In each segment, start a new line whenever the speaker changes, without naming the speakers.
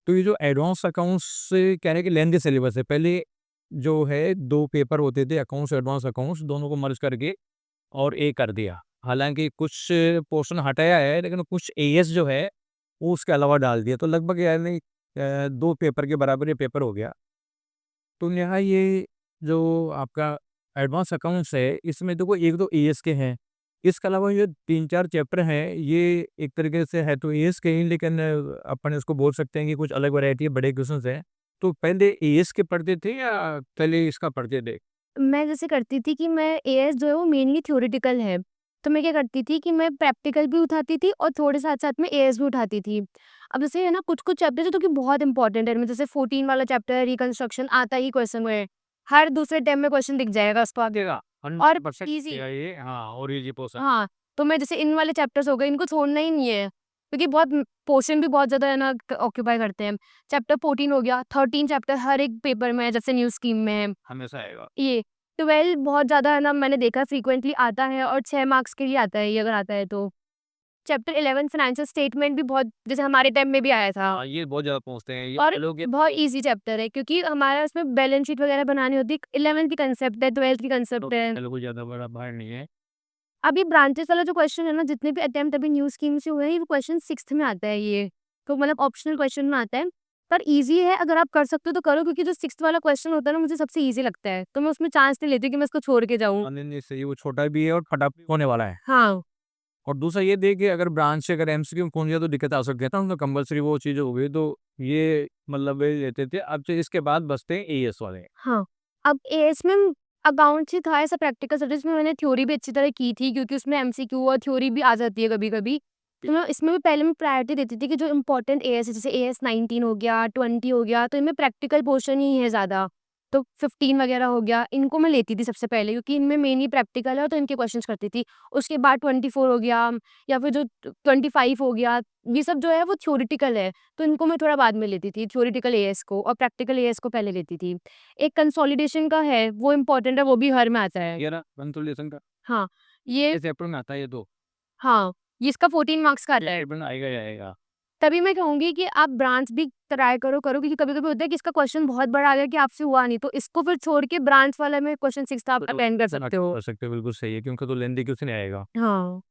तो ये जो एडवांस अकाउंट्स से कह रहे हैं कि लेंदी सिलेबस है। पहले जो है 2 पेपर होते थे, अकाउंट्स, एडवांस अकाउंट्स, दोनों को मर्ज करके और ए कर दिया। हालाँकि कुछ पोर्शन हटाया है, लेकिन कुछ एएस जो है, वो उसके अलावा डाल दिया। तो लगभग यानी 2 पेपर के बराबर ये पेपर हो गया। तो यहाँ ये जो आपका एडवांस अकाउंट्स है, इसमें देखो एक तो एएस के हैं। इसके अलावा ये 3-4 चैप्टर हैं, ये एक तरीके से है तो एएस के ही, लेकिन अपन इसको बोल सकते हैं कि कुछ अलग वैरायटी है, बड़े क्वेश्चंस हैं। तो पहले एएस के पढ़ते थे या पहले इसका पढ़ते थे?
मैं जैसे करती थी कि मैं एएस जो है वो मेनली थ्योरेटिकल है। तो मैं क्या करती थी कि मैं प्रैक्टिकल भी उठाती थी और थोड़े साथ-साथ में एएस भी उठाती थी। अब जैसे है ना कुछ-कुछ चैप्टर जो कि बहुत इंपॉर्टेंट है, जैसे 14 वाला चैप्टर रिकंस्ट्रक्शन आता ही क्वेश्चन में। हर दूसरे टर्म में क्वेश्चन दिख जाएगा उसका
देगा,
और
100%
ईज़ी।
देगा ये, हाँ, और ये पोर्शन।
हाँ, तो मैं जैसे इन वाले चैप्टर्स हो गए, इनको छोड़ना ही नहीं है, क्योंकि बहुत पोर्शन भी बहुत ज़्यादा है ना ऑक्यूपाई करते हैं। चैप्टर 14 हो गया, 13 चैप्टर हर एक पेपर में है, जैसे न्यू स्कीम में है।
हमेशा आएगा।
ये 12 बहुत ज़्यादा है ना, मैंने देखा फ्रीक्वेंटली आता है और 6 मार्क्स के लिए आता है ये, अगर आता है तो। चैप्टर 11 फाइनेंशियल स्टेटमेंट भी बहुत, जैसे हमारे टाइम में भी आया था
हाँ, ये बहुत ज़्यादा पहुँचते हैं,
और
ये लोग ये
बहुत ईज़ी चैप्टर है, क्योंकि हमारा उसमें बैलेंस शीट वगैरह बनानी होती है। 11th की कांसेप्ट है, 12th की
तो
कांसेप्ट है।
कोई ज़्यादा बड़ा भार नहीं है।
अभी ब्रांचेस वाला जो क्वेश्चन है ना, जितने भी अटेम्प्ट अभी न्यू स्कीम से हुए हैं, ये क्वेश्चन 6th में आता है ये। तो मतलब ऑप्शनल क्वेश्चन में आता है, पर ईज़ी है, अगर आप कर सकते हो तो करो, क्योंकि जो 6th वाला क्वेश्चन होता है ना, मुझे सबसे ईज़ी लगता है। तो मैं उसमें चांस नहीं लेती कि मैं इसको छोड़ के जाऊँ।
नहीं, नहीं, सही, वो छोटा भी है और फटाफट होने वाला है।
हाँ।
और दूसरा ये देखिए, अगर ब्रांच से अगर एमसीक्यू पूछ दिया तो दिक्कत आ सकती है ना, तो कंपल्सरी वो चीज़ हो गई, तो ये मतलब ये लेते थे। अब तो इसके बाद बचते हैं एएस वाले।
हाँ, अब एएस में अकाउंट्स ही था ऐसा प्रैक्टिकल सब्जेक्ट, जिसमें मैंने थ्योरी भी अच्छी तरह की थी, क्योंकि उसमें एमसीक्यू और थ्योरी भी आ जाती है कभी-कभी। तो मैं इसमें भी पहले मैं प्रायोरिटी देती थी कि जो इम्पोर्टेंट एएस है, जैसे एएस 19 हो गया, 20 हो गया, तो इनमें प्रैक्टिकल पोर्शन ही है ज़्यादा। तो 15 वगैरह हो गया, इनको मैं लेती थी सबसे पहले, क्योंकि इनमें मेनली प्रैक्टिकल है, तो इनके क्वेश्चंस करती थी। उसके बाद 24 हो गया या फिर जो 25 हो गया, ये सब जो है वो थ्योरेटिकल है। तो इनको मैं थोड़ा बाद में लेती थी, थ्योरेटिकल एएस को, और प्रैक्टिकल एएस को पहले लेती थी। एक कंसोलिडेशन का है, वो इम्पोर्टेंट है, वो भी हर में आता है।
ये रहा कंसोलिडेशन का,
हाँ, ये
इस चैप्टर में आता है ये तो।
हाँ, ये इसका 14 मार्क्स का
ये
आता है।
चैप्टर में आएगा ही आएगा।
तभी मैं कहूँगी कि आप ब्रांच भी ट्राई करो, क्योंकि कभी-कभी होता है कि इसका क्वेश्चन बहुत बड़ा आ गया कि आपसे हुआ नहीं, तो इसको फिर छोड़ के ब्रांच वाले में क्वेश्चन 6 आप अटेंड कर सकते हो।
कर सकते हो, बिल्कुल सही है, क्योंकि तो लेंदी क्वेश्चन आएगा।
हाँ।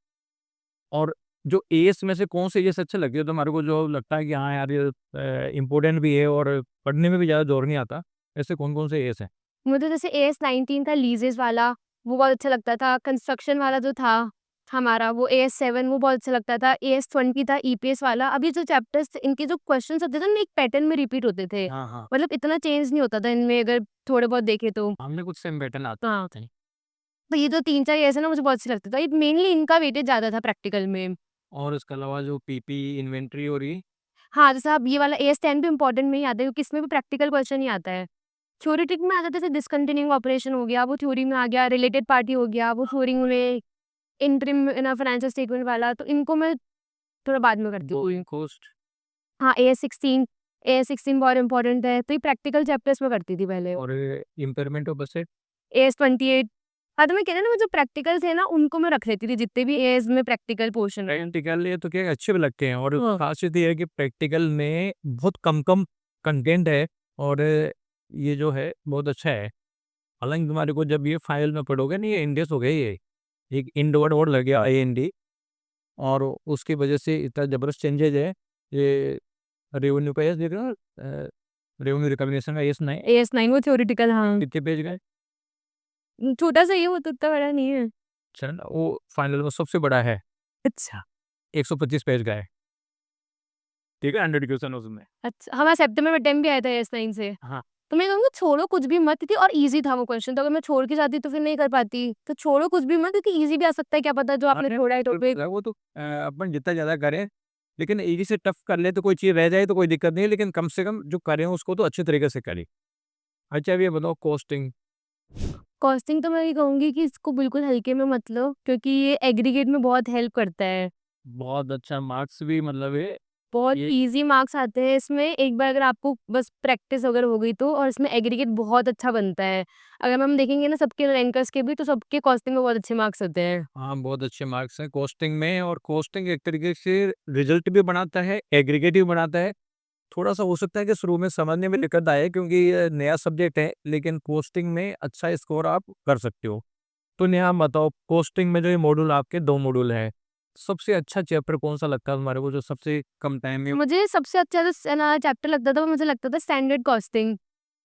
और जो एएस में से कौन से एएस अच्छे लगते हैं तुम्हारे को, जो लगता है कि हाँ यार ये इम्पोर्टेंट भी है और पढ़ने में भी ज़्यादा जोर नहीं आता, ऐसे कौन-कौन से एएस हैं?
मुझे जैसे एएस 19 था लीजेस वाला, वो बहुत अच्छा लगता था। कंस्ट्रक्शन वाला जो था हमारा, वो एएस 7 वो बहुत अच्छा लगता था। एएस 20 था ईपीएस वाला। अभी जो चैप्टर्स इनके जो क्वेश्चंस होते थे ना, एक पैटर्न में रिपीट होते थे।
हाँ, हाँ।
मतलब इतना चेंज नहीं होता था इनमें, अगर थोड़े बहुत देखें तो।
हमने कुछ सेम पैटर्न
हाँ,
आते हैं।
तो ये जो 3-4 एएस है ना, मुझे बहुत अच्छे लगते थे। ये मेनली इनका वेटेज ज़्यादा था प्रैक्टिकल में।
और इसके अलावा जो पीपी, इन्वेंटरी और ये
हाँ, जैसे अब ये वाला एएस 10 भी इम्पोर्टेंट में ही आता है, क्योंकि इसमें भी प्रैक्टिकल क्वेश्चन ही आता है। थ्योरेटिक में आ जाता है, जैसे डिस्कंटिन्यूइंग ऑपरेशन हो गया, वो थ्योरी में आ गया। रिलेटेड पार्टी हो गया, वो थ्योरी में। इंटरिम ना फाइनेंशियल स्टेटमेंट वाला, तो इनको मैं थोड़ा बाद में करती हूँ।
बोइंग कॉस्ट
हाँ, एएस 16 बहुत इम्पोर्टेंट है, तो ये प्रैक्टिकल चैप्टर्स में करती थी पहले।
और इम्पेयरमेंट ऑफ एसेट।
एएस 28। हाँ, तो मैं कह रही हूँ ना, वो जो प्रैक्टिकल थे ना, उनको मैं रख लेती थी, जितने भी एएस में प्रैक्टिकल पोर्शन है।
प्रैक्टिकल ये तो क्या अच्छे भी लगते हैं, और
हाँ।
खासियत ये है कि प्रैक्टिकल में बहुत कम-कम कंटेंट है, और ये जो है बहुत अच्छा है। हालाँकि तुम्हारे को जब ये फाइनल में पढ़ोगे ना, ये इंडेक्स हो गया ये, एक इंड वर्ड और लग गया आईएनडी, और उसकी वजह से इतना ज़बरदस्त चेंजेज़ है। ये रेवेन्यू का एस देख रहे हो, रेवेन्यू रिकॉग्निशन का एस नहीं,
एएस 9 वो थ्योरेटिकल, हाँ।
कितने पेज का है?
छोटा सा ही है वो, तो इतना बड़ा नहीं है।
चल वो फाइनल में सबसे बड़ा है,
अच्छा।
125 पेज का है, ठीक है, 100 क्वेश्चन उसमें।
अच्छा, हमारा सितंबर में अटेम्प्ट भी आया था एएस 9 से।
हाँ,
तो मैं कहूँगी छोड़ो कुछ भी मत, थी और ईज़ी था वो क्वेश्चन, तो अगर मैं छोड़ के जाती तो फिर नहीं कर पाती। तो छोड़ो कुछ भी मत, क्योंकि ईज़ी भी आ सकता है, क्या पता जो आपने
अरे
छोड़ा है टॉपिक।
वो तो अपन जितना ज़्यादा करें, लेकिन इजी से टफ कर ले तो कोई चीज़ रह जाए तो कोई दिक्कत नहीं है, लेकिन कम से कम जो करें उसको तो अच्छे तरीके से करें। अच्छा, अब ये बताओ कॉस्टिंग।
कॉस्टिंग तो मैं ये कहूँगी कि इसको बिल्कुल हल्के में मत लो, क्योंकि ये एग्रीगेट में बहुत हेल्प करता है।
बहुत अच्छा मार्क्स भी मतलब है
बहुत
ये।
ईज़ी मार्क्स आते हैं इसमें, एक बार अगर आपको बस प्रैक्टिस अगर हो गई तो, और इसमें एग्रीगेट बहुत अच्छा बनता है। अगर हम देखेंगे ना सबके रैंकर्स के भी, तो सबके कॉस्टिंग में बहुत अच्छे मार्क्स होते हैं।
हाँ, बहुत अच्छे मार्क्स हैं कॉस्टिंग में, और कॉस्टिंग एक तरीके से रिजल्ट भी बनाता है, एग्रीगेट भी बनाता है, थोड़ा-सा हो सकता है कि शुरू में समझने में दिक्कत आए क्योंकि ये नया सब्जेक्ट है, लेकिन कोस्टिंग में अच्छा स्कोर आप कर सकते हो। तो नेहा आप बताओ कोस्टिंग में जो ये मॉड्यूल आपके 2 मॉड्यूल हैं, सबसे अच्छा चैप्टर कौन-सा लगता है तुम्हारे को जो सबसे कम टाइम में
मुझे सबसे अच्छा जो चैप्टर लगता था वो मुझे लगता था स्टैंडर्ड कॉस्टिंग।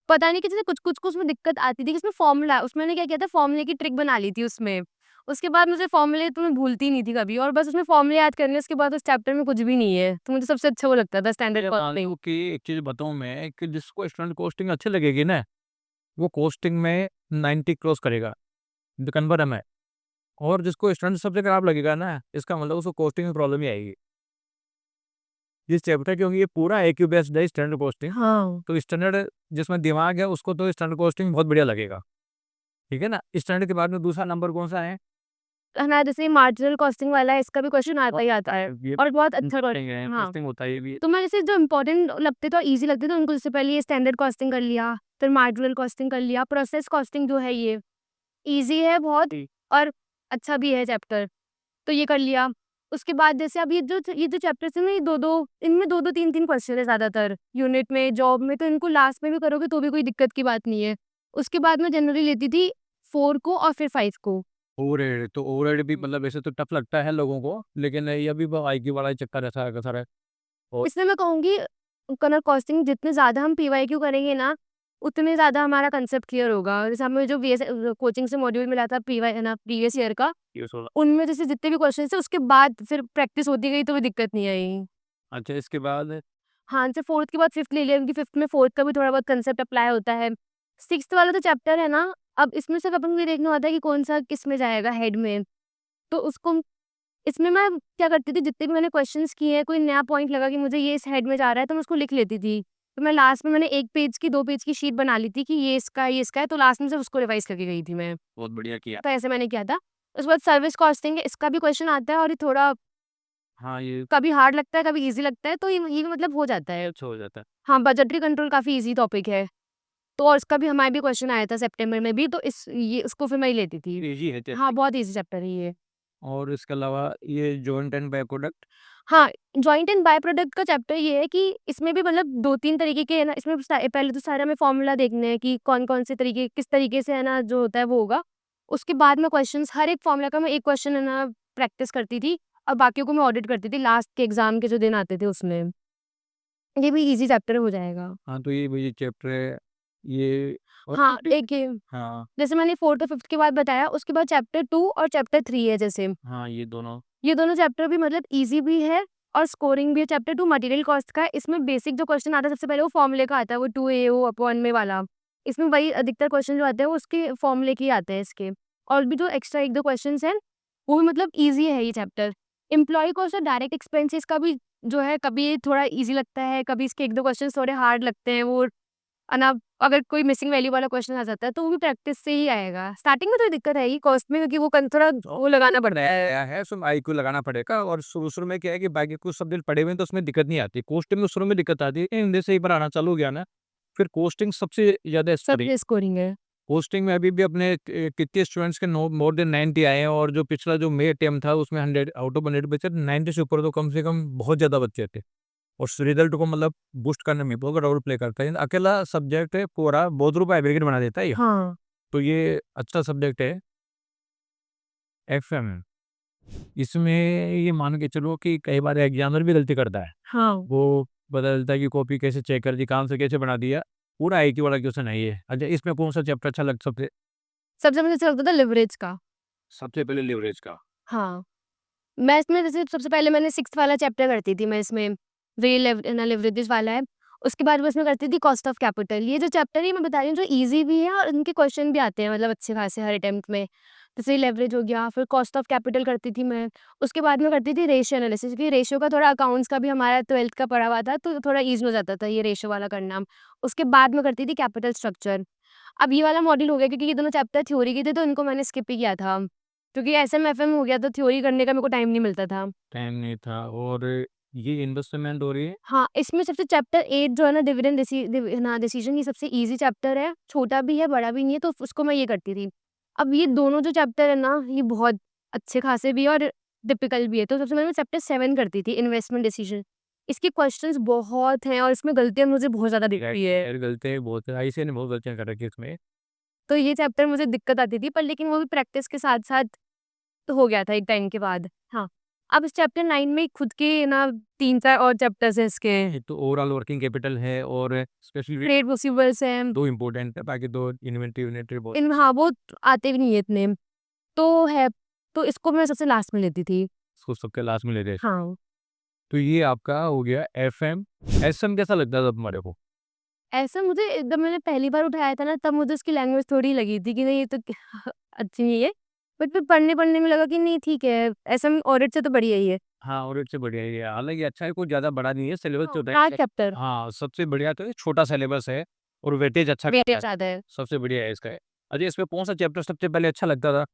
पता नहीं कि जैसे कुछ-कुछ को उसमें दिक्कत आती थी कि उसमें फ़ॉर्मूला उसमें मैंने क्या किया था फ़ॉर्मूले की ट्रिक बना ली थी उसमें। उसके बाद मुझे फ़ॉर्मूले तो मैं भूलती नहीं थी कभी और बस उसमें फ़ॉर्मूले याद करने उसके बाद उस चैप्टर में कुछ भी नहीं है। तो मुझे सबसे अच्छा वो लगता था स्टैंडर्ड
ये मान
कॉस्टिंग।
लो कि एक चीज़ बताऊँ मैं कि जिसको स्टैंडर्ड कोस्टिंग अच्छी लगेगी ना, वो कोस्टिंग में 90 क्रॉस करेगा, कन्फर्म है। और जिसको स्टैंडर्ड सब्जेक्ट खराब लगेगा ना, इसका मतलब उसको कोस्टिंग में प्रॉब्लम ही आएगी। इस चैप्टर क्योंकि ये पूरा एक्यू बेस्ड है स्टैंडर्ड कोस्टिंग,
हाँ।
तो स्टैंडर्ड जिसमें दिमाग है उसको तो स्टैंडर्ड कोस्टिंग बहुत बढ़िया लगेगा, ठीक है ना? स्टैंडर्ड के बाद में दूसरा नंबर कौन-सा है?
है ना, जैसे मार्जिनल कॉस्टिंग वाला है इसका भी क्वेश्चन आता ही आता है
ये
और बहुत अच्छा
इंटरेस्टिंग है,
हाँ।
इंटरेस्टिंग होता है ये भी।
तो मैं जैसे जो इम्पोर्टेंट लगते थे और ईज़ी लगते थे उनको जैसे पहले ये स्टैंडर्ड कॉस्टिंग कर लिया, फिर मार्जिनल कॉस्टिंग कर लिया, प्रोसेस कॉस्टिंग जो है ये ईज़ी है बहुत
जी।
और अच्छा भी है चैप्टर, तो ये कर लिया। उसके बाद जैसे अब ये जो चैप्टर्स हैं ना ये 2-2 इनमें 2-2 3-3 क्वेश्चन है ज़्यादातर यूनिट में, जॉब में, तो इनको लास्ट में भी करोगे तो भी कोई दिक्कत की बात नहीं है। उसके बाद मैं जनरली लेती थी 4 को और फिर 5 को।
ओवरहेड तो ओवरहेड भी मतलब वैसे तो टफ लगता है लोगों को, लेकिन ये अभी वो आईक्यू वाला ही चक्कर ऐसा है। और
इसलिए मैं कहूँगी कलर कॉस्टिंग जितने ज़्यादा हम पीवाईक्यू करेंगे ना, उतने ज़्यादा हमारा कांसेप्ट क्लियर होगा। जैसे हमें जो कोचिंग से मॉड्यूल मिला था पीवाई है ना प्रीवियस ईयर का,
ये सोलह
उनमें जैसे जितने भी क्वेश्चन थे उसके बाद फिर प्रैक्टिस होती गई तो कोई दिक्कत नहीं आई।
अच्छा इसके बाद
हाँ, जैसे 4th के बाद 5th ले लिया क्योंकि 5th में 4th का भी थोड़ा बहुत कांसेप्ट अप्लाई होता है। 6th वाला जो चैप्टर है ना, अब इसमें सिर्फ अपन को ये देखना होता है कि कौन-सा किस में जाएगा हेड में। तो उसको इसमें मैं क्या करती थी जितने भी मैंने क्वेश्चन्स किए हैं, कोई नया पॉइंट लगा कि मुझे ये इस हेड में जा रहा है तो मैं उसको लिख लेती थी। तो मैं लास्ट में मैंने 1 पेज की 2 पेज की शीट बना ली थी कि ये इसका है तो लास्ट में सिर्फ उसको रिवाइज़ करके गई थी मैं।
बहुत बढ़िया किया।
तो ऐसे मैंने किया था। उसके बाद सर्विस कॉस्टिंग है, इसका भी क्वेश्चन आता है और ये थोड़ा
हाँ, ये
कभी हार्ड लगता है, कभी ईज़ी लगता है तो ये मतलब हो जाता है।
अच्छा हो जाता है।
हाँ, बजटरी कंट्रोल काफ़ी ईज़ी टॉपिक है। तो और इसका भी हमारे भी क्वेश्चन आया था सितंबर में भी तो इस ये इसको फिर मैं ही लेती थी।
ईज़ी है
हाँ,
टेस्टिंग
बहुत ईज़ी चैप्टर है ये।
और इसके अलावा ये जॉइंट एंड बाय प्रोडक्ट
हाँ, जॉइंट एंड बाय प्रोडक्ट का चैप्टर ये है कि इसमें भी मतलब 2-3 तरीके के है ना इसमें पहले तो सारे हमें फॉर्मूला देखने हैं कि कौन-कौन से तरीके किस तरीके से है ना जो होता है वो होगा। उसके बाद में क्वेश्चंस हर एक फॉर्मूला का मैं एक क्वेश्चन है ना प्रैक्टिस करती थी और बाकियों को मैं ऑडिट करती थी लास्ट के एग्ज़ाम के जो दिन आते थे उसमें। ये भी ईज़ी चैप्टर हो जाएगा।
हाँ, तो ये वही चैप्टर है, ये और
हाँ, एक ये
हाँ,
जैसे मैंने 4th और 5th के बाद बताया उसके बाद चैप्टर 2 और चैप्टर 3 है जैसे।
हाँ, ये दोनों
ये दोनों चैप्टर भी मतलब ईज़ी भी है और स्कोरिंग भी है। चैप्टर 2 मटेरियल कॉस्ट का है, इसमें बेसिक जो क्वेश्चन आता है सबसे पहले वो फॉर्मूले का आता है, वो 2AO अपॉन में वाला। इसमें वही अधिकतर क्वेश्चन जो आते हैं वो उसके फॉर्मूले के ही आते हैं इसके। और भी जो एक्स्ट्रा 1-2 क्वेश्चन्स हैं, वो भी मतलब ईज़ी है ये चैप्टर। एम्प्लॉयी कॉस्ट और डायरेक्ट एक्सपेंसेस का भी जो है कभी थोड़ा ईज़ी लगता है, कभी इसके 1-2 क्वेश्चन थोड़े हार्ड लगते हैं वो अना अगर कोई मिसिंग वैल्यू वाला क्वेश्चन आ जाता है तो वो भी प्रैक्टिस से ही आएगा। स्टार्टिंग में थोड़ी दिक्कत आएगी कॉस्ट में क्योंकि वो थोड़ा वो लगाना पड़ता है।
नया है उसमें आईक्यू लगाना पड़ेगा और शुरू-शुरू में क्या है कि बाकी कुछ सब्जेक्ट पढ़े हुए हैं तो उसमें दिक्कत नहीं आती। कोस्टिंग में शुरू में दिक्कत आती है, लेकिन जैसे एक बार आना चालू हो गया ना, फिर कोस्टिंग सबसे ज़्यादा स्कोरिंग
सबसे स्कोरिंग है।
पोस्टिंग में अभी भी अपने कितने स्टूडेंट्स के नो मोर देन 90 आए हैं और जो पिछला जो मे अटेम्प्ट था उसमें 100 आउट ऑफ 100 बच्चे 90 से ऊपर तो कम से कम बहुत ज़्यादा बच्चे थे और उस रिजल्ट को मतलब बूस्ट करने में बहुत रोल प्ले करता है अकेला सब्जेक्ट है पूरा बहुत रूपए एवरेज बना देता है ये।
हाँ,
तो ये अच्छा सब्जेक्ट है एफएम इसमें ये मान के चलो कि कई बार एग्जामिनर भी गलती करता है
हाँ।
वो बदलता है कि कॉपी कैसे चेक कर दी काम से कैसे बना दिया पूरा आईक्यू वाला क्वेश्चन है ये। अच्छा इसमें कौन सा चैप्टर अच्छा लग
सबसे मुझे अच्छा लगता था लिवरेज का।
सबसे पहले लिवरेज का
हाँ, मैं इसमें जैसे सबसे पहले मैंने 6th वाला चैप्टर करती थी मैं इसमें, लिवरेजेस वाला है। उसके बाद मैं इसमें करती थी कॉस्ट ऑफ कैपिटल। ये जो चैप्टर है मैं बता रही हूँ जो ईज़ी भी है और इनके क्वेश्चन भी आते हैं मतलब अच्छे खासे हर अटेम्प्ट में। जैसे लेवरेज हो गया, फिर कॉस्ट ऑफ कैपिटल करती थी मैं। उसके बाद मैं करती थी रेशियो एनालिसिस क्योंकि रेशियो का थोड़ा अकाउंट्स का भी हमारा 12th का पढ़ा हुआ था तो थोड़ा ईज़ी हो जाता था ये रेशियो वाला करना। उसके बाद मैं करती थी कैपिटल स्ट्रक्चर। अब ये वाला मॉड्यूल हो गया क्योंकि ये दोनों चैप्टर थ्योरी के थे तो इनको मैंने स्किप ही किया था। क्योंकि एसएम एफएम हो गया तो थ्योरी करने का मेरे को टाइम नहीं मिलता था।
टाइम नहीं था और ये इन्वेस्टमेंट हो रही है
हाँ, इसमें सबसे चैप्टर 8 जो है ना डिविडेंड डिसीजन ये सबसे ईज़ी चैप्टर है, छोटा भी है, बड़ा भी नहीं है तो उसको मैं ये करती थी। अब ये दोनों जो चैप्टर है ना ये बहुत अच्छे खासे भी है और टिपिकल भी है तो सबसे पहले मैं चैप्टर 7 करती थी इन्वेस्टमेंट डिसीजन। इसके क्वेश्चंस बहुत हैं और इसमें गलतियाँ मुझे बहुत ज़्यादा दिख रही है।
यार गलतियाँ बहुत है, आईसीएसई ने बहुत गलतियाँ कर रखी है इसमें।
तो ये चैप्टर मुझे दिक्कत आती थी पर लेकिन वो भी प्रैक्टिस के साथ-साथ तो हो गया था एक टाइम के बाद। हाँ, अब इस चैप्टर 9 में खुद के ना 3-4 और चैप्टर्स हैं इसके।
एक तो ओवरऑल वर्किंग कैपिटल है और स्पेशली
ट्रेड रिसीवेबल्स हैं।
2 इम्पोर्टेंट है, बाकी 2 इन्वेंटरी यूनिटरी बहुत
इन हाँ, वो आते भी नहीं है इतने। तो है, तो इसको मैं सबसे लास्ट में लेती थी।
इसको सबके लास्ट में ले रहे हैं।
हाँ,
तो ये आपका हो गया एफएम। एसएम कैसा लगता था तुम्हारे को?
ऐसा मुझे जब मैंने पहली बार उठाया था ना तब मुझे उसकी लैंग्वेज थोड़ी लगी थी कि नहीं ये तो अच्छी नहीं है। बट फिर पढ़ने-पढ़ने में लगा कि नहीं ठीक है, ऐसा ऑडिट से तो बढ़िया ही है।
हाँ, और इससे बढ़िया ही है। हालाँकि अच्छा है, कोई ज़्यादा बड़ा नहीं है, सिलेबस
हाँ,
छोटा
4
है।
चैप्टर
हाँ, सबसे बढ़िया तो ये छोटा सिलेबस है और वेटेज अच्छा
वेटेज
खासा है,
ज़्यादा है।
सबसे बढ़िया है इसका। अच्छा, इसमें कौन-सा चैप्टर सबसे पहले अच्छा लगता था?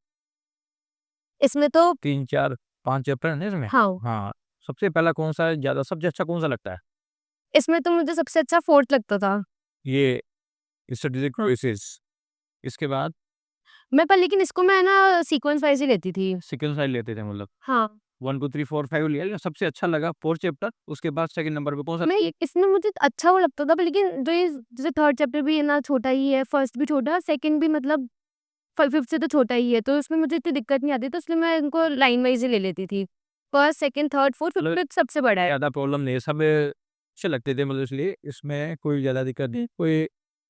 इसमें तो
3, 4, 5 चैप्टर है ना इसमें?
हाँ,
हाँ, सबसे पहला कौन-सा है ज़्यादा सबसे अच्छा कौन-सा लगता है?
इसमें तो मुझे सबसे अच्छा 4th लगता था।
ये स्ट्रैटेजिक
हाँ।
चॉइसेस, इसके बाद
मैं पर लेकिन इसको मैं ना सीक्वेंस वाइज़ ही लेती थी।
सेकंड साइड लेते थे मतलब
हाँ,
1, 2, 3, 4, 5 लिया, या सबसे अच्छा लगा 4 चैप्टर, उसके बाद सेकंड नंबर पे कौन-सा?
मैं इसमें मुझे अच्छा वो लगता था पर लेकिन जो ये जैसे 3rd चैप्टर भी है ना छोटा ही है, 1st भी छोटा, 2nd भी मतलब 5th से तो छोटा ही है, तो इसमें मुझे इतनी दिक्कत नहीं आती, तो इसलिए मैं इनको लाइन वाइज़ ही ले लेती थी। 1st, 2nd, 3rd, 4th, 5th
मतलब
में सबसे बड़ा है।
ज़्यादा प्रॉब्लम नहीं है, सब अच्छे लगते थे, मतलब इसलिए इसमें कोई ज़्यादा दिक्कत नहीं, कोई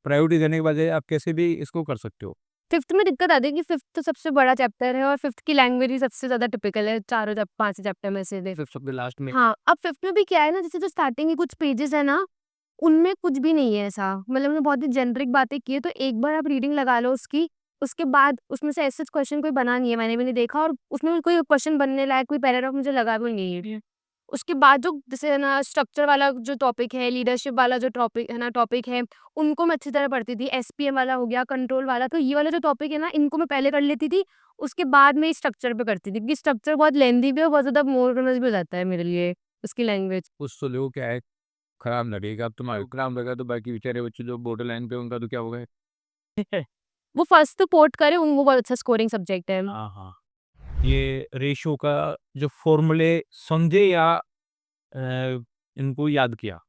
प्रायोरिटी देने के बजाय आप कैसे भी इसको कर सकते हो।
5th में दिक्कत आती है कि 5th तो सबसे बड़ा चैप्टर है और 5th की लैंग्वेज ही सबसे ज़्यादा टिपिकल है, चारों 5 चैप्टर में से दे।
फिर सबसे लास्ट में
हाँ, अब 5th में भी क्या है ना जैसे जो स्टार्टिंग के कुछ पेजेज़ है ना, उनमें कुछ भी नहीं है ऐसा, मतलब उन्होंने बहुत ही जेनेरिक बातें की है, तो एक बार आप रीडिंग लगा लो उसकी, उसके बाद उसमें से ऐसे क्वेश्चन कोई बना नहीं है, मैंने भी नहीं देखा और उसमें कोई क्वेश्चन बनने लायक कोई पैराग्राफ मुझे लगा भी नहीं है। उसके बाद जो जैसे है ना स्ट्रक्चर वाला जो टॉपिक है, लीडरशिप वाला जो टॉपिक है ना टॉपिक है, उनको मैं अच्छी तरह पढ़ती थी। एसपीएम वाला हो गया, कंट्रोल वाला, तो ये वाला जो टॉपिक है ना, इनको मैं पहले कर लेती थी, उसके बाद में स्ट्रक्चर पे करती थी, क्योंकि स्ट्रक्चर बहुत लेंथी भी है और बहुत ज़्यादा मोनोटोनस भी हो जाता है मेरे लिए, उसकी लैंग्वेज।
कुछ तो लोगों क्या है, खराब लगेगा, अब तुम्हारा खराब लगा तो बाकी बेचारे बच्चे जो बॉर्डर लाइन पे उनका तो क्या होगा?
वो फर्स्ट तो पोर्ट करे, वो बहुत अच्छा स्कोरिंग सब्जेक्ट है।
हाँ, हाँ। ये रेशियो का जो फ़ॉर्मूले समझे या इनको याद किया?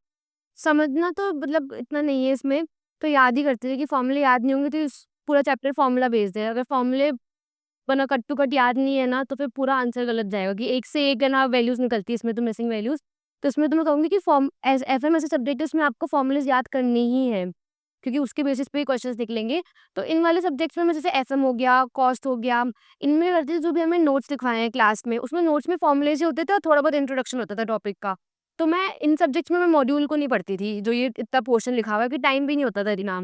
समझना तो मतलब इतना नहीं है इसमें, तो याद ही करते थे कि फॉर्मूले याद नहीं होंगे तो इस पूरा चैप्टर फॉर्मूला बेस्ड है। अगर फॉर्मूले वरना कट टू कट याद नहीं है ना, तो फिर पूरा आंसर गलत जाएगा कि एक से एक है ना वैल्यूज़ निकलती है इसमें तो मिसिंग वैल्यूज़। तो इसमें तो मैं कहूँगी कि फॉर्म एज़ एफएम ऐसे सब्जेक्ट है उसमें आपको फॉर्मूलाज़ याद करने ही हैं, क्योंकि उसके बेसिस पे ही क्वेश्चंस निकलेंगे। तो इन वाले सब्जेक्ट्स में मैं जैसे एफएम हो गया, कॉस्ट हो गया, इनमें करती थी जो भी हमें नोट्स लिखवाए हैं क्लास में, उसमें नोट्स में फॉर्मूलेज़ ही होते थे और थोड़ा बहुत इंट्रोडक्शन होता था टॉपिक का। तो मैं इन सब्जेक्ट्स में मैं मॉड्यूल को नहीं पढ़ती थी, जो ये इतना पोर्शन लिखा हुआ है कि टाइम भी नहीं होता था इतना।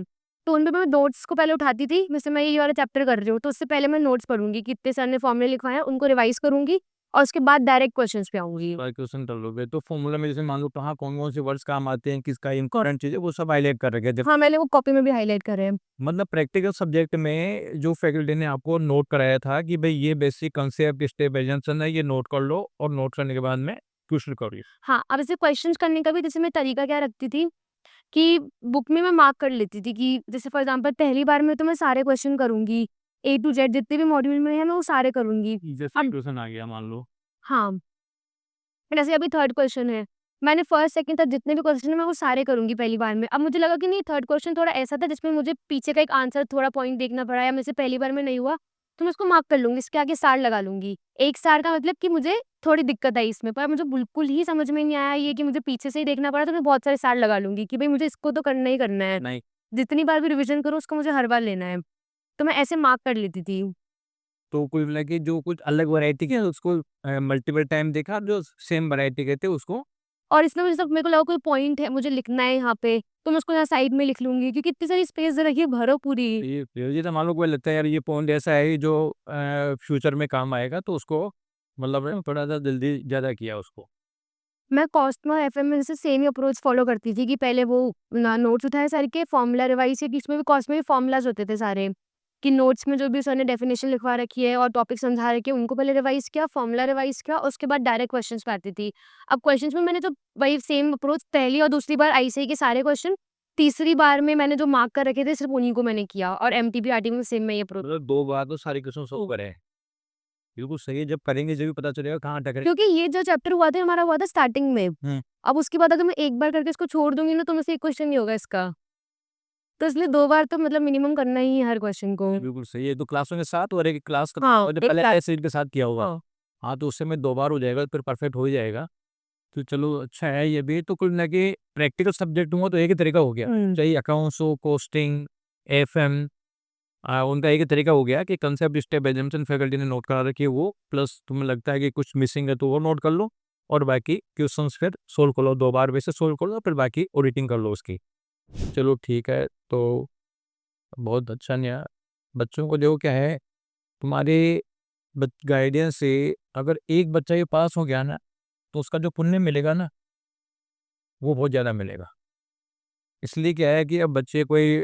तो उन पे मैं नोट्स को पहले उठाती थी, जैसे मैं ये वाला चैप्टर कर रही हूँ, तो उससे पहले मैं नोट्स पढ़ूँगी कि इतने सर ने फॉर्मूले लिखवाए हैं, उनको रिवाइज़ करूँगी और उसके बाद डायरेक्ट क्वेश्चंस पे आऊँगी।
बाकी क्वेश्चन कर लोगे तो फ़ॉर्मूला में जैसे मान लो कहाँ कौन-कौन से वर्ड्स काम आते हैं, किसका इम्पोर्टेंट चीज़ है, वो सब हाइलाइट कर रखे थे।
हाँ, मैंने वो कॉपी में भी हाइलाइट करे हैं।
मतलब प्रैक्टिकल सब्जेक्ट में जो फैकल्टी ने आपको नोट कराया था कि भई ये basic concept, step by junction है, ये नोट कर लो और नोट करने के बाद में क्वेश्चन करिए।
हाँ, अब ऐसे क्वेश्चंस करने का भी जैसे मैं तरीका क्या रखती थी कि बुक में मैं मार्क कर लेती थी कि जैसे फॉर एग्ज़ाम्पल पहली बार में तो मैं सारे क्वेश्चन करूँगी, ए टू ज़ेड जितने भी मॉड्यूल में है मैं वो सारे करूँगी।
जैसे
अब
क्वेश्चन आ गया मान लो,
हाँ। जैसे अभी 3rd क्वेश्चन है, मैंने 1st, 2nd तक जितने भी क्वेश्चन है मैं वो सारे करूँगी पहली बार में। अब मुझे लगा कि नहीं 3rd क्वेश्चन थोड़ा ऐसा था जिसमें मुझे पीछे का एक आंसर थोड़ा पॉइंट देखना पड़ा या मेरे से पहली बार में नहीं हुआ, तो मैं उसको मार्क कर लूँगी, इसके आगे स्टार लगा लूँगी। 1 स्टार का मतलब कि मुझे थोड़ी दिक्कत आई इसमें, पर मुझे बिल्कुल ही समझ में नहीं आया ये कि मुझे पीछे से ही देखना पड़ा तो मैं बहुत सारे स्टार लगा लूँगी कि भई मुझे इसको तो करना ही करना है।
नहीं
जितनी बार भी रिविज़न करूँ उसको मुझे हर बार लेना है। तो मैं ऐसे मार्क कर लेती थी।
तो कुल मिला के जो कुछ अलग वैरायटी के उसको मल्टीपल टाइम देखा, जो सेम वैरायटी के थे उसको
और इसमें मुझे सब मेरे को लगा कोई पॉइंट है, मुझे लिखना है यहाँ पे, तो मैं उसको यहाँ साइड में लिख लूँगी क्योंकि इतनी सारी स्पेस दे रखी है, भरो पूरी।
ये तो मान लो कोई लगता है यार ये पॉइंट ऐसा है जो फ्यूचर में काम आएगा, तो उसको मतलब है थोड़ा सा जल्दी ज़्यादा किया उसको।
मैं कॉस्टमा एफएम में से सेम ही अप्रोच फॉलो करती थी कि पहले वो ना नोट्स उठाए सर के, फॉर्मूला रिवाइज़ किया कि इसमें भी कॉस्ट में भी फॉर्मूलाज़ होते थे सारे, कि नोट्स में जो भी सर ने डेफिनिशन लिखवा रखी है और टॉपिक समझा रखे हैं, उनको पहले रिवाइज़ किया, फॉर्मूला रिवाइज़ किया, उसके बाद डायरेक्ट क्वेश्चंस पे आती थी। अब क्वेश्चंस में मैंने जो वही सेम अप्रोच पहली और दूसरी बार आईसीएआई के सारे क्वेश्चन, तीसरी बार में मैंने जो मार्क कर रखे थे सिर्फ़ उन्हीं को मैंने किया और एमटीबी आरटी में सेम मैं ये अप्रोच
मतलब 2 बार तो सारे क्वेश्चन सॉल्व करे हैं। बिल्कुल सही है, जब करेंगे जब भी पता चलेगा कहाँ अटक रहे।
क्योंकि ये जो चैप्टर हुआ था हमारा हुआ था स्टार्टिंग में। अब उसके बाद अगर मैं एक बार करके इसको छोड़ दूँगी ना तो मुझसे एक क्वेश्चन नहीं होगा इसका। तो इसलिए 2 बार तो मतलब मिनिमम करना ही है हर क्वेश्चन को।
बिल्कुल सही है, 2 क्लासों के साथ और 1 क्लास
हाँ,
और
एक
पहले
क्लास
टेस्ट सीरीज के साथ किया होगा।
हाँ।
हाँ, तो उससे में 2 बार हो जाएगा, फिर परफेक्ट हो ही जाएगा। तो चलो अच्छा है ये भी, तो कुल मिला के प्रैक्टिकल सब्जेक्ट हुआ तो एक ही तरीका हो गया। चाहे अकाउंट्स हो, कॉस्टिंग, एफएम, उनका एक ही तरीका हो गया कि कंसेप्ट स्टेप एजम्पशन फैकल्टी ने नोट करा रखी है वो, प्लस तुम्हें लगता है कि कुछ मिसिंग है तो वो नोट कर लो और बाकी क्वेश्चंस फिर सोल्व कर लो, 2 बार वैसे सोल्व कर लो, फिर बाकी ऑडिटिंग कर लो उसकी। चलो ठीक है, तो बहुत अच्छा नया बच्चों को देखो क्या है, तुम्हारे गाइडेंस से अगर एक बच्चा ये पास हो गया ना, तो उसका जो पुण्य मिलेगा ना, वो बहुत ज़्यादा मिलेगा। इसलिए क्या है कि अब बच्चे कोई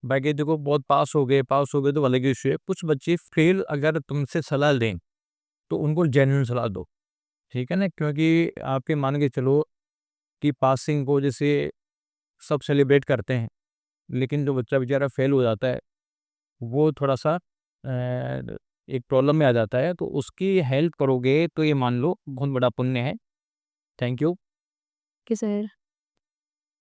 बाकी देखो बहुत पास हो गए तो अलग इश्यू है। कुछ बच्चे फेल अगर तुमसे सलाह लें, तो उनको जेन्युइन सलाह दो, ठीक है ना? क्योंकि आपके मान के चलो कि पासिंग को जैसे सब सेलिब्रेट करते हैं, लेकिन जो बच्चा बेचारा फेल हो जाता है, वो थोड़ा-सा एक प्रॉब्लम में आ जाता है, तो उसकी हेल्प करोगे तो ये मान लो बहुत बड़ा पुण्य है। Thank you.
Okay sir.